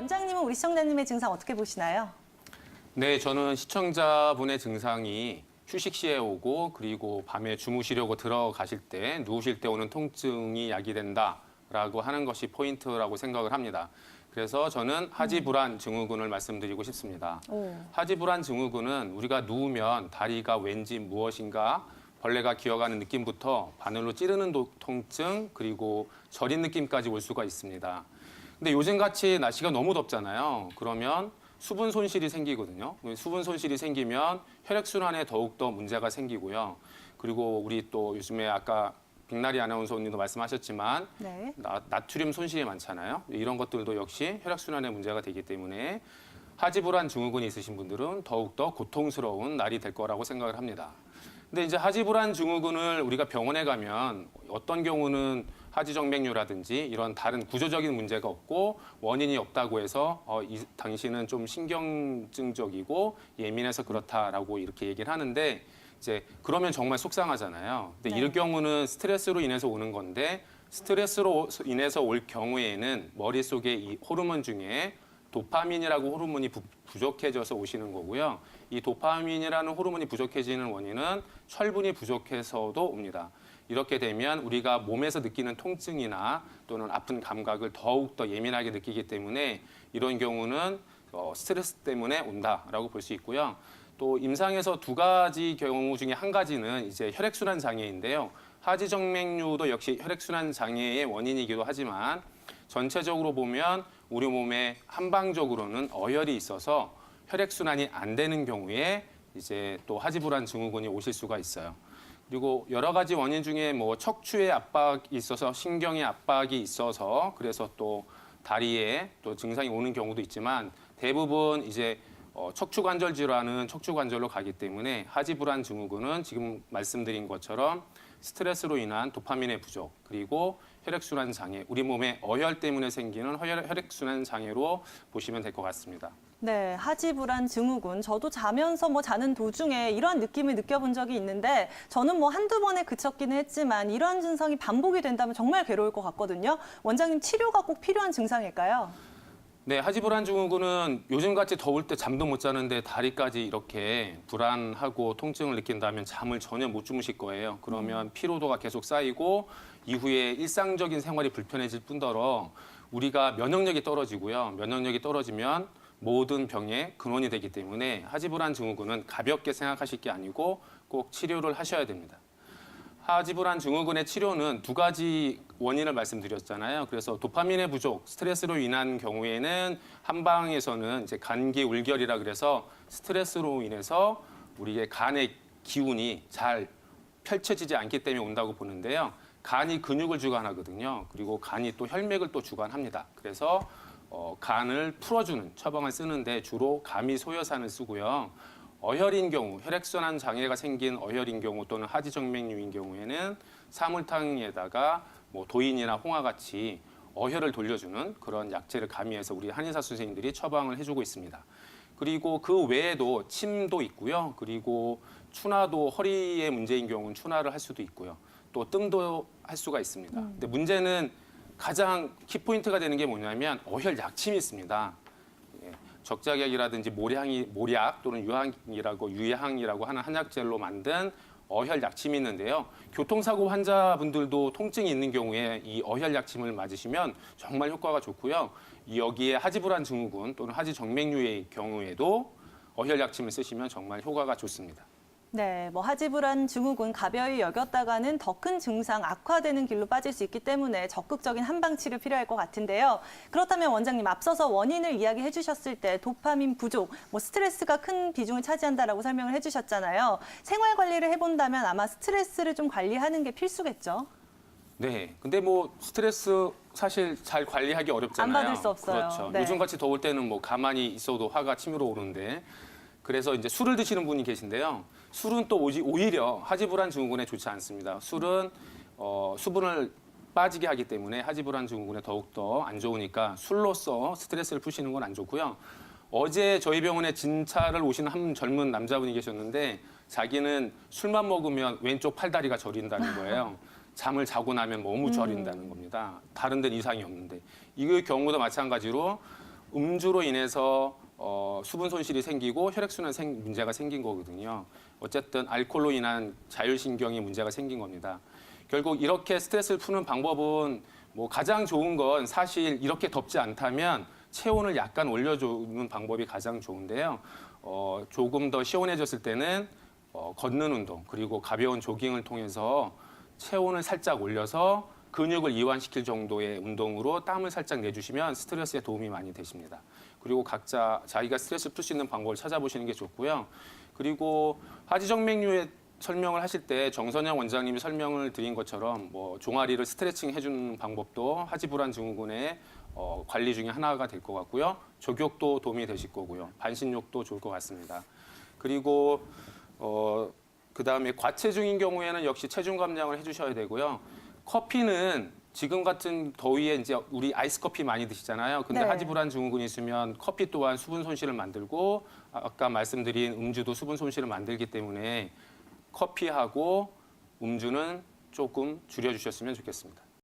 원장님은 우리 시청자님의 증상 어떻게 보시나요? 네, 저는 시청자분의 증상이 휴식 시에 오고 그리고 밤에 주무시려고 들어가실 때 누우실 때 오는 통증이 야기된다라고 하는 것이 포인트라고 생각을 합니다. 그래서 저는 하지불안 증후군을 말씀드리고 싶습니다. 하지불안 증후군은 우리가 누우면 다리가 왠지 무엇인가 벌레가 기어가는 느낌부터 바늘로 찌르는 통증 그리고 저린 느낌까지 올 수가 있습니다. 근데 요즘같이 날씨가 너무 덥잖아요. 그러면 수분 손실이 생기거든요. 수분 손실이 생기면 혈액순환에 더욱더 문제가 생기고요. 그리고 우리 또 요즘에 아까 빅나리 아나운서님도 말씀하셨지만 네. 나트륨 손실이 많잖아요. 이런 것들도 역시 혈액순환에 문제가 되기 때문에 하지불안 증후군이 있으신 분들은 더욱더 고통스러운 날이 될 거라고 생각을 합니다. 근데 이제 하지불안 증후군을 우리가 병원에 가면 어떤 경우는 하지정맥류라든지 이런 다른 구조적인 문제가 없고 원인이 없다고 해서 당신은 좀 신경증적이고 예민해서 그렇다라고 이렇게 얘기를 하는데 이제 그러면 정말 속상하잖아요. 근데 네. 이럴 경우는 스트레스로 인해서 오는 건데 스트레스로 인해서 올 경우에는 머릿속에 이 호르몬 중에 도파민이라고 호르몬이 부족해져서 오시는 거고요. 이 도파민이라는 호르몬이 부족해지는 원인은 철분이 부족해서도 옵니다. 이렇게 되면 우리가 몸에서 느끼는 통증이나 또는 아픈 감각을 더욱더 예민하게 느끼기 때문에 이런 경우는 스트레스 때문에 온다라고 볼 수 있고요. 또 임상에서 두 가지 경우 중에 한 가지는 이제 혈액순환 장애인데요. 하지정맥류도 역시 혈액순환 장애의 원인이기도 하지만 전체적으로 보면 우리 몸에 한방적으로는 어혈이 있어서 혈액순환이 안 되는 경우에 이제 또 하지불안 증후군이 오실 수가 있어요. 그리고 여러 가지 원인 중에 뭐 척추에 압박이 있어서 신경의 압박이 있어서 그래서 또 다리에 또 증상이 오는 경우도 있지만 대부분 이제 척추관절 질환은 척추관절로 가기 때문에 하지불안 증후군은 지금 말씀드린 것처럼 스트레스로 인한 도파민의 부족 그리고 혈액순환 장애, 우리 몸의 어혈 때문에 생기는 혈액순환 장애로 보시면 될 것 같습니다. 네, 하지불안 증후군. 저도 자면서 자는 도중에 이런 느낌을 느껴본 적이 있는데 저는 한두 번에 그쳤기는 했지만 이런 증상이 반복이 된다면 정말 괴로울 것 같거든요. 원장님, 치료가 꼭 필요한 증상일까요? 네, 하지불안 증후군은 요즘같이 더울 때 잠도 못 자는데 다리까지 이렇게 불안하고 통증을 느낀다면 잠을 전혀 못 주무실 거예요. 그러면 피로도가 계속 쌓이고 이후에 일상적인 생활이 불편해질 뿐더러 우리가 면역력이 떨어지고요. 면역력이 떨어지면 모든 병의 근원이 되기 때문에 하지불안 증후군은 가볍게 생각하실 게 아니고 꼭 치료를 하셔야 됩니다. 하지불안 증후군의 치료는 두 가지 원인을 말씀드렸잖아요. 그래서 도파민의 부족, 스트레스로 인한 경우에는 한방에서는 이제 간기 울결이라 그래서 스트레스로 인해서 우리의 간의 기운이 잘 펼쳐지지 않기 때문에 온다고 보는데요. 간이 근육을 주관하거든요. 그리고 간이 또 혈맥을 또 주관합니다. 그래서 간을 풀어주는 처방을 쓰는데 주로 가미소여산을 쓰고요. 어혈인 경우, 혈액순환 장애가 생긴 어혈인 경우 또는 하지정맥류인 경우에는 사물탕에다가 도인이나 홍화같이 어혈을 돌려주는 그런 약재를 가미해서 우리 한의사 선생님들이 처방을 해주고 있습니다. 그리고 그 외에도 침도 있고요. 그리고 추나도 허리에 문제인 경우는 추나를 할 수도 있고요. 또 뜸도 할 수가 있습니다. 근데 문제는 가장 키포인트가 되는 게 뭐냐면 어혈 약침이 있습니다. 적작약이라든지 모략 또는 유향이라고 하는 한약재로 만든 어혈 약침이 있는데요. 교통사고 환자분들도 통증이 있는 경우에 이 어혈 약침을 맞으시면 정말 효과가 좋고요. 여기에 하지불안 증후군 또는 하지정맥류의 경우에도 어혈 약침을 쓰시면 정말 효과가 좋습니다. 네, 하지불안 증후군 가벼이 여겼다가는 더 큰 증상, 악화되는 길로 빠질 수 있기 때문에 적극적인 한방 치료 필요할 것 같은데요. 그렇다면 원장님, 앞서서 원인을 이야기해 주셨을 때 도파민 부족, 스트레스가 큰 비중을 차지한다라고 설명을 해주셨잖아요. 생활 관리를 해본다면 아마 스트레스를 좀 관리하는 게 필수겠죠? 네, 근데 스트레스 사실 잘 관리하기 어렵잖아요. 안 받을 수 없어요. 그렇죠. 네. 요즘같이 더울 때는 가만히 있어도 화가 치밀어 오르는데 그래서 이제 술을 드시는 분이 계신데요. 술은 또 오히려 하지불안 증후군에 좋지 않습니다. 술은 수분을 빠지게 하기 때문에 하지불안 증후군에 더욱더 안 좋으니까 술로서 스트레스를 푸시는 건 안 좋고요. 어제 저희 병원에 진찰을 오신 한 젊은 남자분이 계셨는데 자기는 술만 먹으면 왼쪽 팔다리가 저린다는 거예요. 잠을 자고 나면 너무 저린다는 겁니다. 다른 데는 이상이 없는데. 이 경우도 마찬가지로 음주로 인해서 수분 손실이 생기고 혈액순환 문제가 생긴 거거든요. 어쨌든 알코올로 인한 자율신경이 문제가 생긴 겁니다. 결국 이렇게 스트레스를 푸는 방법은 뭐 가장 좋은 건 사실 이렇게 덥지 않다면 체온을 약간 올려주는 방법이 가장 좋은데요. 조금 더 시원해졌을 때는 걷는 운동 그리고 가벼운 조깅을 통해서 체온을 살짝 올려서 근육을 이완시킬 정도의 운동으로 땀을 살짝 내주시면 스트레스에 도움이 많이 되십니다. 그리고 각자 자기가 스트레스 풀 수 있는 방법을 찾아보시는 게 좋고요. 그리고 하지정맥류의 설명을 하실 때 정선영 원장님이 설명을 드린 것처럼 뭐 종아리를 스트레칭 해주는 방법도 하지불안 증후군의 관리 중에 하나가 될 것 같고요. 족욕도 도움이 되실 거고요. 반신욕도 좋을 것 같습니다. 그리고 그다음에 과체중인 경우에는 역시 체중 감량을 해주셔야 되고요. 커피는 지금 같은 더위에 이제 우리 아이스 커피 많이 드시잖아요. 근데 네. 하지불안 증후군이 있으면 커피 또한 수분 손실을 만들고 아까 말씀드린 음주도 수분 손실을 만들기 때문에 커피하고 음주는 조금 줄여주셨으면 좋겠습니다.